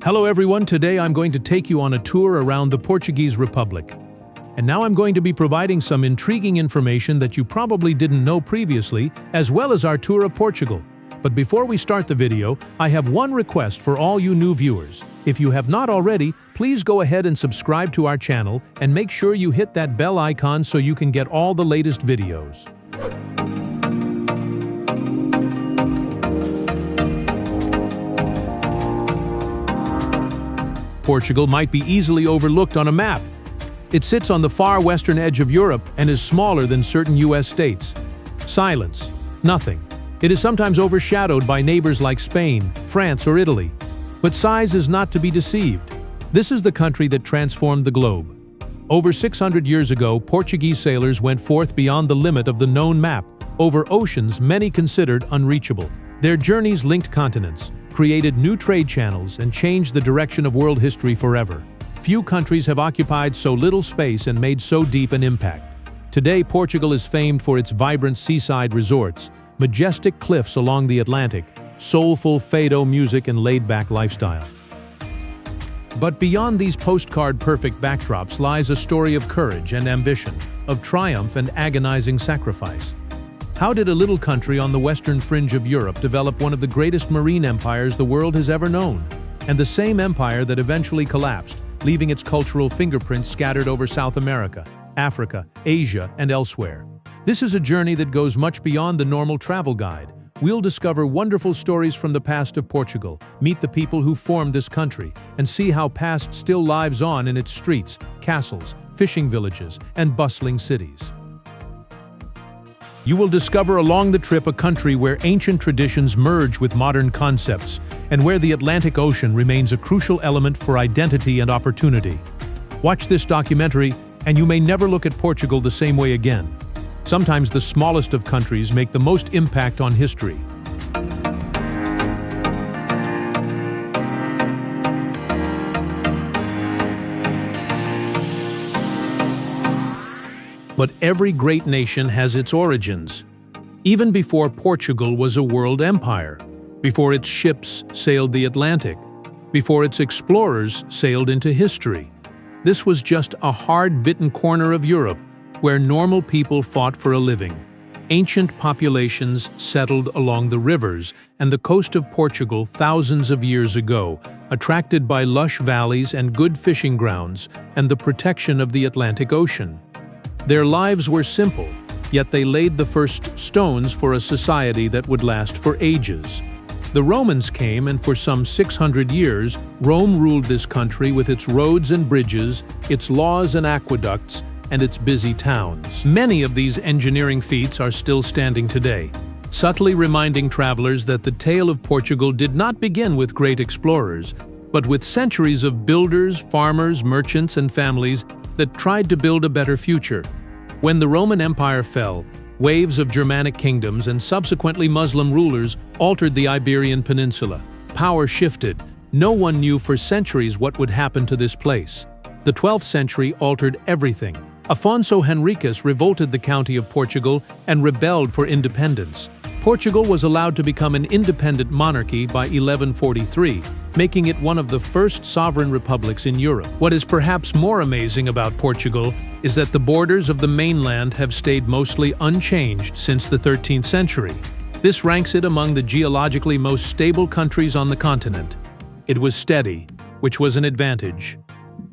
Hello everyone, today I'm going to take you on a tour around the Portuguese Republic. And now I'm going to be providing some intriguing information that you probably didn't know previously, as well as our tour of Portugal. But before we start the video, I have one request for all you new viewers. If you have not already, please go ahead and subscribe to our channel and make sure you hit that bell icon so you can get all the latest videos. Portugal might be easily overlooked on a map. It sits on the far western edge of Europe and is smaller than certain US states. Silence. Nothing. It is sometimes overshadowed by neighbors like Spain, France, or Italy. But size is not to be deceived. This is the country that transformed the globe. Over 600 years ago, Portuguese sailors went forth beyond the limit of the known map, over oceans many considered unreachable. Their journeys linked continents, created new trade channels, and changed the direction of world history forever. Few countries have occupied so little space and made so deep an impact. Today, Portugal is famed for its vibrant seaside resorts, majestic cliffs along the Atlantic, soulful Fado music, and laid-back lifestyle. But beyond these postcard-perfect backdrops lies a story of courage and ambition, of triumph and agonizing sacrifice. How did a little country on the western fringe of Europe develop one of the greatest marine empires the world has ever known? And the same empire that eventually collapsed, leaving its cultural fingerprints scattered over South America, Africa, Asia, and elsewhere. This is a journey that goes much beyond the normal travel guide. We'll discover wonderful stories from the past of Portugal, meet the people who formed this country, and see how past still lives on in its streets, castles, fishing villages, and bustling cities. You will discover along the trip a country where ancient traditions merge with modern concepts, and where the Atlantic Ocean remains a crucial element for identity and opportunity. Watch this documentary, and you may never look at Portugal the same way again. Sometimes the smallest of countries make the most impact on history. But every great nation has its origins. Even before Portugal was a world empire, before its ships sailed the Atlantic, before its explorers sailed into history, this was just a hard-bitten corner of Europe where normal people fought for a living. Ancient populations settled along the rivers and the coast of Portugal thousands of years ago, attracted by lush valleys and good fishing grounds and the protection of the Atlantic Ocean. Their lives were simple, yet they laid the first stones for a society that would last for ages. The Romans came, and for some 600 years, Rome ruled this country with its roads and bridges, its laws and aqueducts, and its busy towns. Many of these engineering feats are still standing today, subtly reminding travelers that the tale of Portugal did not begin with great explorers, but with centuries of builders, farmers, merchants, and families that tried to build a better future. When the Roman Empire fell, waves of Germanic kingdoms and subsequently Muslim rulers altered the Iberian Peninsula. Power shifted. No one knew for centuries what would happen to this place. The 12th century altered everything. Afonso Henriques revolted the county of Portugal and rebelled for independence. Portugal was allowed to become an independent monarchy by 1143, making it one of the first sovereign republics in Europe. What is perhaps more amazing about Portugal is that the borders of the mainland have stayed mostly unchanged since the 13th century. This ranks it among the geologically most stable countries on the continent. It was steady, which was an advantage.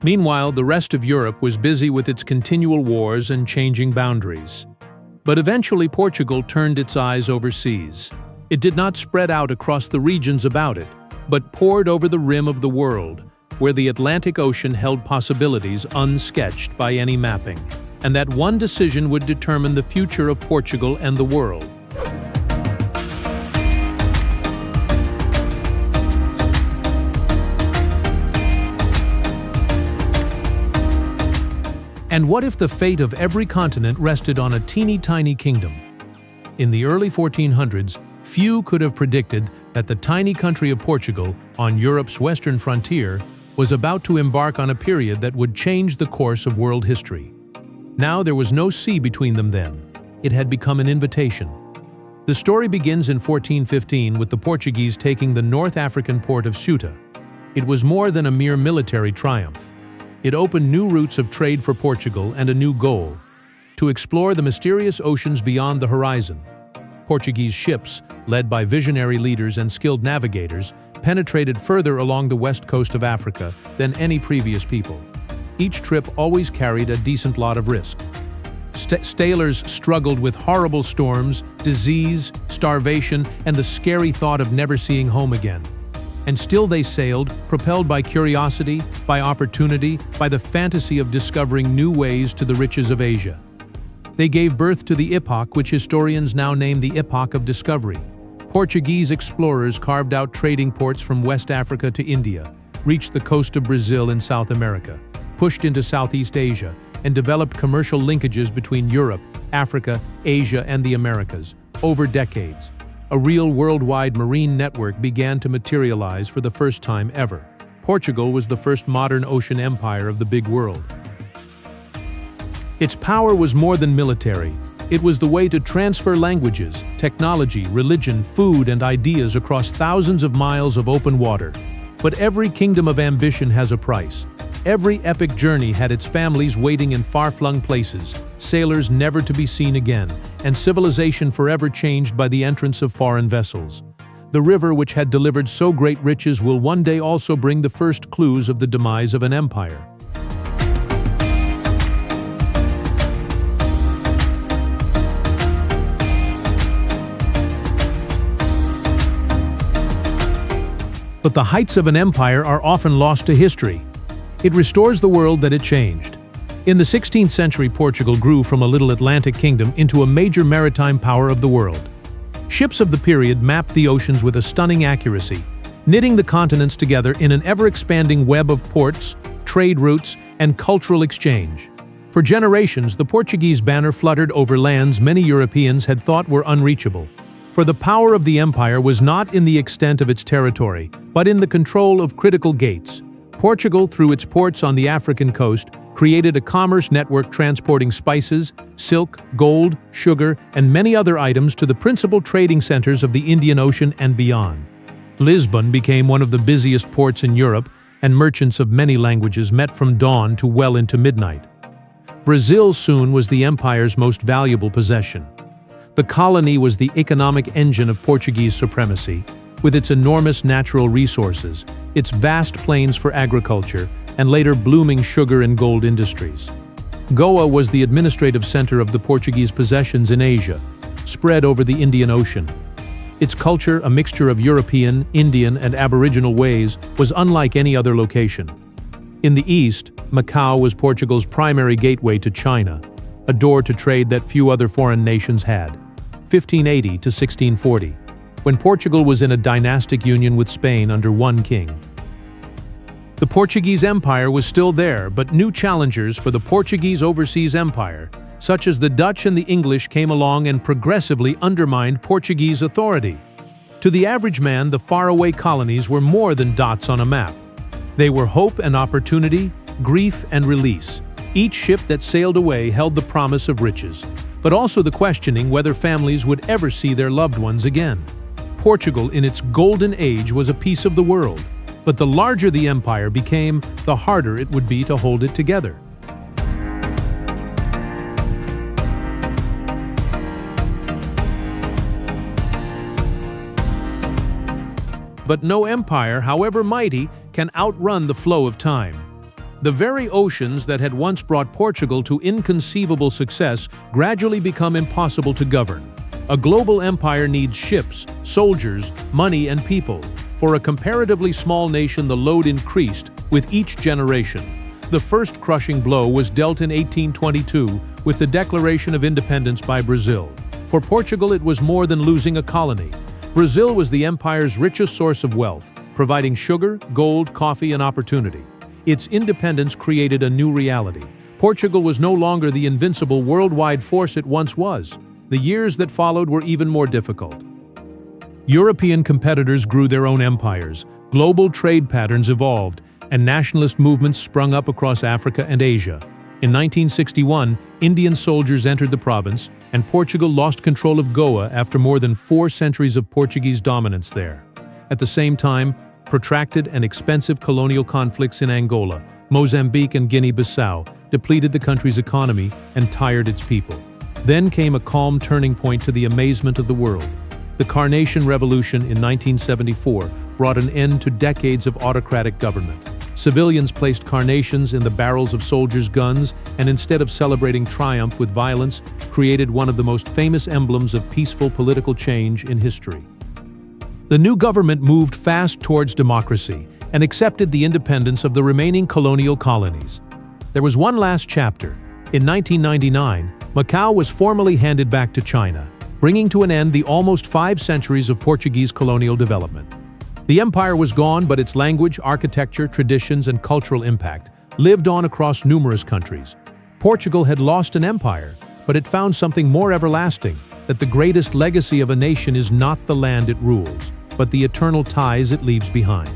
Meanwhile, the rest of Europe was busy with its continual wars and changing boundaries. But eventually Portugal turned its eyes overseas. It did not spread out across the regions about it, but poured over the rim of the world, where the Atlantic Ocean held possibilities unsketched by any mapping. And that one decision would determine the future of Portugal and the world. And what if the fate of every continent rested on a teeny-tiny kingdom? In the early 1400s, few could have predicted that the tiny country of Portugal, on Europe's western frontier, was about to embark on a period that would change the course of world history. Now there was no sea between them then. It had become an invitation. The story begins in 1415 with the Portuguese taking the North African port of Ceuta. It was more than a mere military triumph. It opened new routes of trade for Portugal and a new goal: to explore the mysterious oceans beyond the horizon. Portuguese ships, led by visionary leaders and skilled navigators, penetrated further along the west coast of Africa than any previous people. Each trip always carried a decent lot of risk. Sailors struggled with horrible storms, disease, starvation, and the scary thought of never seeing home again. And still they sailed, propelled by curiosity, by opportunity, by the fantasy of discovering new ways to the riches of Asia. They gave birth to the epoch which historians now name the Epoch of Discovery. Portuguese explorers carved out trading ports from West Africa to India, reached the coast of Brazil in South America, pushed into Southeast Asia, and developed commercial linkages between Europe, Africa, Asia, and the Americas. Over decades, a real worldwide marine network began to materialize for the first time ever. Portugal was the first modern ocean empire of the big world. Its power was more than military. It was the way to transfer languages, technology, religion, food, and ideas across thousands of miles of open water. But every kingdom of ambition has a price. Every epic journey had its families waiting in far-flung places, sailors never to be seen again, and civilization forever changed by the entrance of foreign vessels. The river which had delivered so great riches will one day also bring the first clues of the demise of an empire. But the heights of an empire are often lost to history. It restores the world that it changed. In the 16th century, Portugal grew from a little Atlantic kingdom into a major maritime power of the world. Ships of the period mapped the oceans with a stunning accuracy, knitting the continents together in an ever-expanding web of ports, trade routes, and cultural exchange. For generations, the Portuguese banner fluttered over lands many Europeans had thought were unreachable. For the power of the empire was not in the extent of its territory, but in the control of critical gates. Portugal, through its ports on the African coast, created a commerce network transporting spices, silk, gold, sugar, and many other items to the principal trading centers of the Indian Ocean and beyond. Lisbon became one of the busiest ports in Europe, and merchants of many languages met from dawn to well into midnight. Brazil soon was the empire's most valuable possession. The colony was the economic engine of Portuguese supremacy, with its enormous natural resources, its vast plains for agriculture, and later blooming sugar and gold industries. Goa was the administrative center of the Portuguese possessions in Asia, spread over the Indian Ocean. Its culture, a mixture of European, Indian, and Aboriginal ways, was unlike any other location. In the east, Macau was Portugal's primary gateway to China, a door to trade that few other foreign nations had. 1580 to 1640. When Portugal was in a dynastic union with Spain under one king. The Portuguese Empire was still there, but new challengers for the Portuguese overseas empire, such as the Dutch and the English, came along and progressively undermined Portuguese authority. To the average man, the faraway colonies were more than dots on a map. They were hope and opportunity, grief and release. Each ship that sailed away held the promise of riches, but also the questioning whether families would ever see their loved ones again. Portugal in its golden age was a piece of the world, but the larger the empire became, the harder it would be to hold it together. But no empire, however mighty, can outrun the flow of time. The very oceans that had once brought Portugal to inconceivable success gradually become impossible to govern. A global empire needs ships, soldiers, money, and people. For a comparatively small nation, the load increased with each generation. The first crushing blow was dealt in 1822 with the declaration of independence by Brazil. For Portugal, it was more than losing a colony. Brazil was the empire's richest source of wealth, providing sugar, gold, coffee, and opportunity. Its independence created a new reality. Portugal was no longer the invincible worldwide force it once was. The years that followed were even more difficult. European competitors grew their own empires, global trade patterns evolved, and nationalist movements sprung up across Africa and Asia. In 1961, Indian soldiers entered the province, and Portugal lost control of Goa after more than 4 centuries of Portuguese dominance there. At the same time, Protracted and expensive colonial conflicts in Angola, Mozambique and Guinea-Bissau depleted the country's economy and tired its people. Then came a calm turning point to the amazement of the world. The Carnation Revolution in 1974 brought an end to decades of autocratic government. Civilians placed carnations in the barrels of soldiers' guns and instead of celebrating triumph with violence, created one of the most famous emblems of peaceful political change in history. The new government moved fast towards democracy and accepted the independence of the remaining colonial colonies. There was one last chapter. In 1999, Macau was formally handed back to China, bringing to an end the almost 5 centuries of Portuguese colonial development. The empire was gone, but its language, architecture, traditions, and cultural impact lived on across numerous countries. Portugal had lost an empire, but it found something more everlasting, that the greatest legacy of a nation is not the land it rules, but the eternal ties it leaves behind.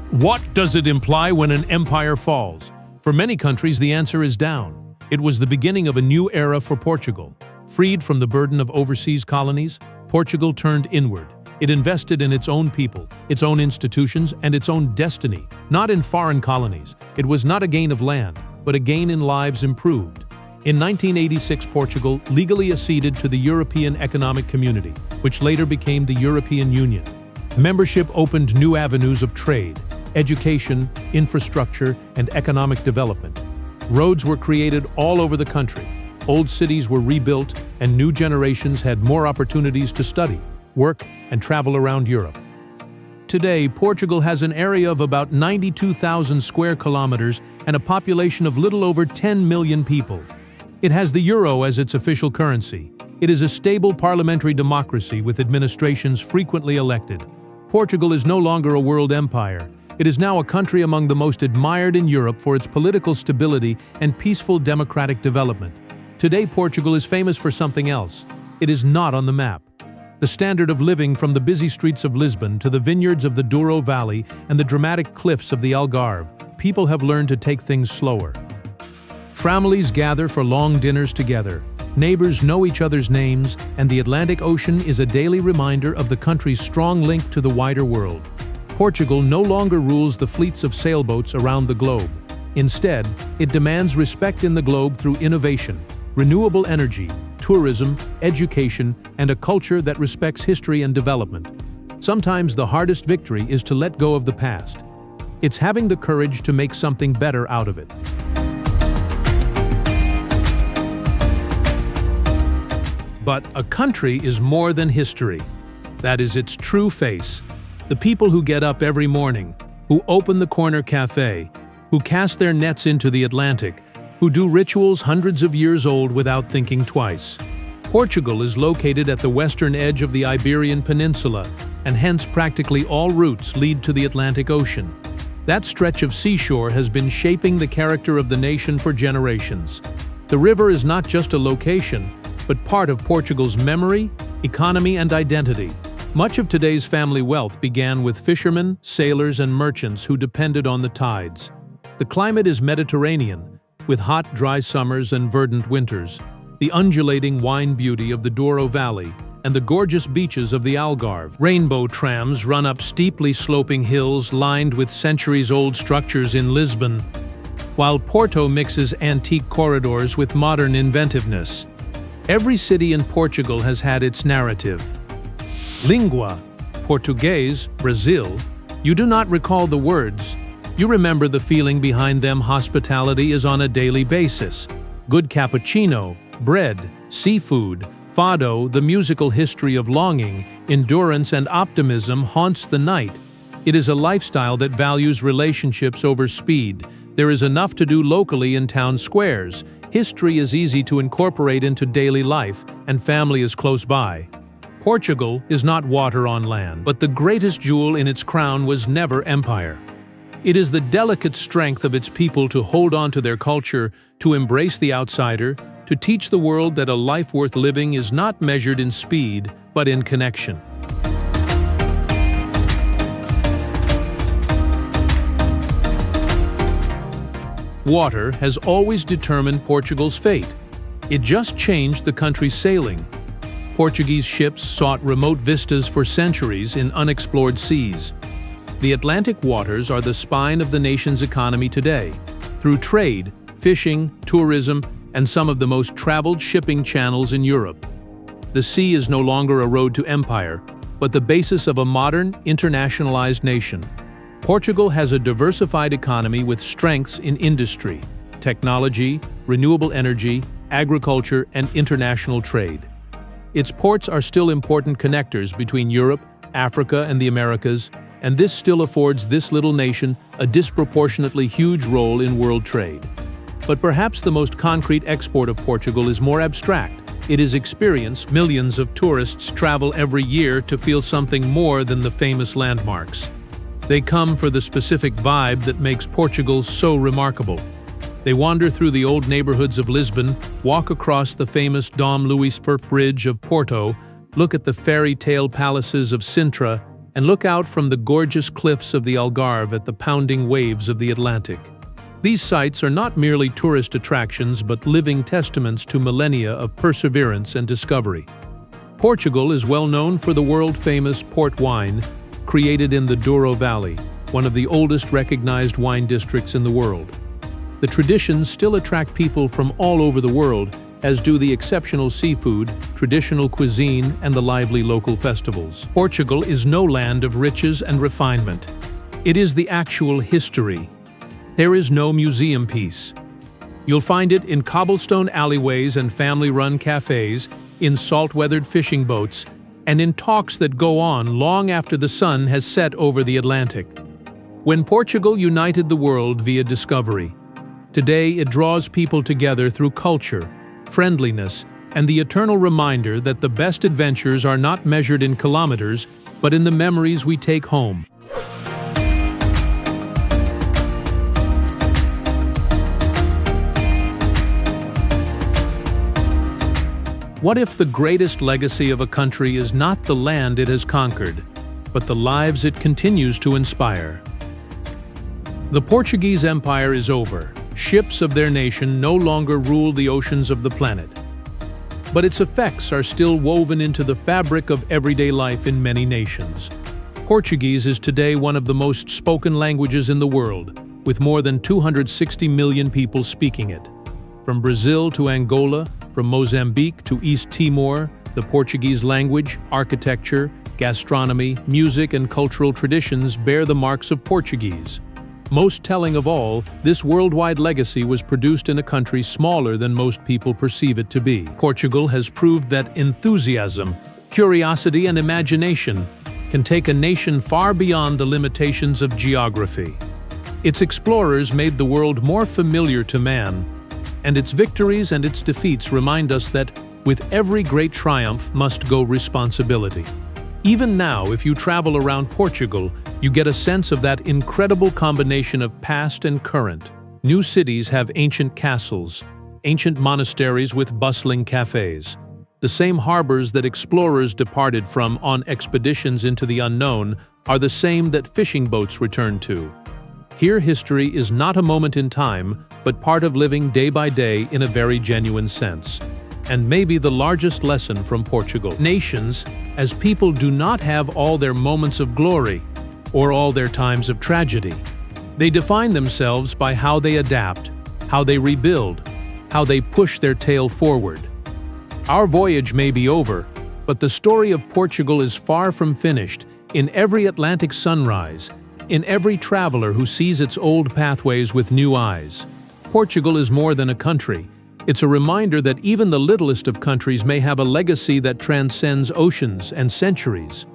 What does it imply when an empire falls? For many countries, the answer is down. It was the beginning of a new era for Portugal. Freed from the burden of overseas colonies, Portugal turned inward. It invested in its own people, its own institutions, and its own destiny, not in foreign colonies. It was not a gain of land, but a gain in lives improved. In 1986, Portugal legally acceded to the European Economic Community, which later became the European Union. Membership opened new avenues of trade, education, infrastructure, and economic development. Roads were created all over the country. Old cities were rebuilt, and new generations had more opportunities to study, work, and travel around Europe. Today, Portugal has an area of about 92,000 square kilometers and a population of little over 10 million people. It has the euro as its official currency. It is a stable parliamentary democracy with administrations frequently elected. Portugal is no longer a world empire. It is now a country among the most admired in Europe for its political stability and peaceful democratic development. Today, Portugal is famous for something else. It is not on the map. The standard of living, from the busy streets of Lisbon to the vineyards of the Douro Valley and the dramatic cliffs of the Algarve, people have learned to take things slower. Families gather for long dinners together. Neighbors know each other's names, and the Atlantic Ocean is a daily reminder of the country's strong link to the wider world. Portugal no longer rules the fleets of sailboats around the globe. Instead, it demands respect in the globe through innovation, renewable energy, tourism, education, and a culture that respects history and development. Sometimes the hardest victory is to let go of the past. It's having the courage to make something better out of it. But a country is more than history. That is its true face. The people who get up every morning, who open the corner cafe, who cast their nets into the Atlantic, who do rituals hundreds of years old without thinking twice. Portugal is located at the western edge of the Iberian Peninsula, and hence practically all routes lead to the Atlantic Ocean. That stretch of seashore has been shaping the character of the nation for generations. The river is not just a location, but part of Portugal's memory, economy, and identity. Much of today's family wealth began with fishermen, sailors, and merchants who depended on the tides. The climate is Mediterranean, with hot, dry summers and verdant winters, the undulating wine beauty of the Douro Valley, and the gorgeous beaches of the Algarve. Rainbow trams run up steeply sloping hills lined with centuries-old structures in Lisbon, while Porto mixes antique corridors with modern inventiveness. Every city in Portugal has had its narrative. Língua, Portuguese, Brazil. You do not recall the words. You remember the feeling behind them. Hospitality is on a daily basis. Good cappuccino, bread, seafood, Fado, the musical history of longing, endurance, and optimism haunts the night. It is a lifestyle that values relationships over speed. There is enough to do locally in town squares. History is easy to incorporate into daily life, and family is close by. Portugal is not water on land, but the greatest jewel in its crown was never empire. It is the delicate strength of its people to hold on to their culture, to embrace the outsider, to teach the world that a life worth living is not measured in speed, but in connection. Water has always determined Portugal's fate. It just changed the country's sailing. Portuguese ships sought remote vistas for centuries in unexplored seas. The Atlantic waters are the spine of the nation's economy today. Through trade, fishing, tourism, and some of the most traveled shipping channels in Europe. The sea is no longer a road to empire, but the basis of a modern, internationalized nation. Portugal has a diversified economy with strengths in industry, technology, renewable energy, agriculture, and international trade. Its ports are still important connectors between Europe, Africa, and the Americas, and this still affords this little nation a disproportionately huge role in world trade. But perhaps the most concrete export of Portugal is more abstract. It is experience. Millions of tourists travel every year to feel something more than the famous landmarks. They come for the specific vibe that makes Portugal so remarkable. They wander through the old neighborhoods of Lisbon, walk across the famous Dom Luís Firth Bridge of Porto, look at the fairy tale palaces of Sintra, and look out from the gorgeous cliffs of the Algarve at the pounding waves of the Atlantic. These sites are not merely tourist attractions but living testaments to millennia of perseverance and discovery. Portugal is well known for the world-famous port wine, created in the Douro Valley, one of the oldest recognized wine districts in the world. The traditions still attract people from all over the world, as do the exceptional seafood, traditional cuisine, and the lively local festivals. Portugal is no land of riches and refinement. It is the actual history. There is no museum piece. You'll find it in cobblestone alleyways and family-run cafes, in salt-weathered fishing boats, and in talks that go on long after the sun has set over the Atlantic. When Portugal united the world via discovery, today it draws people together through culture, friendliness, and the eternal reminder that the best adventures are not measured in kilometers, but in the memories we take home. What if the greatest legacy of a country is not the land it has conquered, but the lives it continues to inspire? The Portuguese Empire is over. Ships of their nation no longer rule the oceans of the planet. But its effects are still woven into the fabric of everyday life in many nations. Portuguese is today one of the most spoken languages in the world, with more than 260 million people speaking it. From Brazil to Angola, from Mozambique to East Timor, the Portuguese language, architecture, gastronomy, music, and cultural traditions bear the marks of Portuguese. Most telling of all, this worldwide legacy was produced in a country smaller than most people perceive it to be. Portugal has proved that enthusiasm, curiosity, and imagination can take a nation far beyond the limitations of geography. Its explorers made the world more familiar to man, and its victories and its defeats remind us that, with every great triumph must go responsibility. Even now, if you travel around Portugal, you get a sense of that incredible combination of past and current. New cities have ancient castles, ancient monasteries with bustling cafes. The same harbors that explorers departed from on expeditions into the unknown are the same that fishing boats return to. Here, history is not a moment in time, but part of living day by day in a very genuine sense. And maybe the largest lesson from Portugal. Nations, as people, do not have all their moments of glory or all their times of tragedy. They define themselves by how they adapt, how they rebuild, how they push their tail forward. Our voyage may be over, but the story of Portugal is far from finished. In every Atlantic sunrise, in every traveler who sees its old pathways with new eyes. Portugal is more than a country. It's a reminder that even the littlest of countries may have a legacy that transcends oceans and centuries.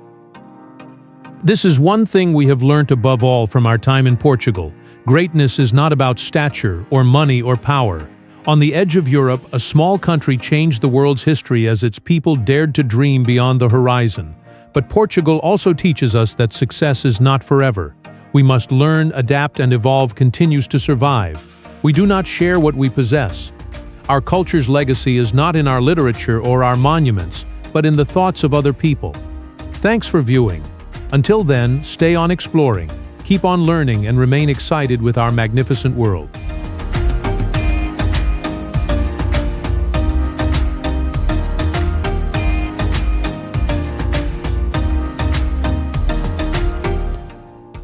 This is one thing we have learnt above all from our time in Portugal. Greatness is not about stature or money or power. On the edge of Europe, a small country changed the world's history as its people dared to dream beyond the horizon. But Portugal also teaches us that success is not forever. We must learn, adapt, and evolve continues to survive. We do not share what we possess. Our culture's legacy is not in our literature or our monuments, but in the thoughts of other people. Thanks for viewing. Until then, stay on exploring, keep on learning, and remain excited with our magnificent world.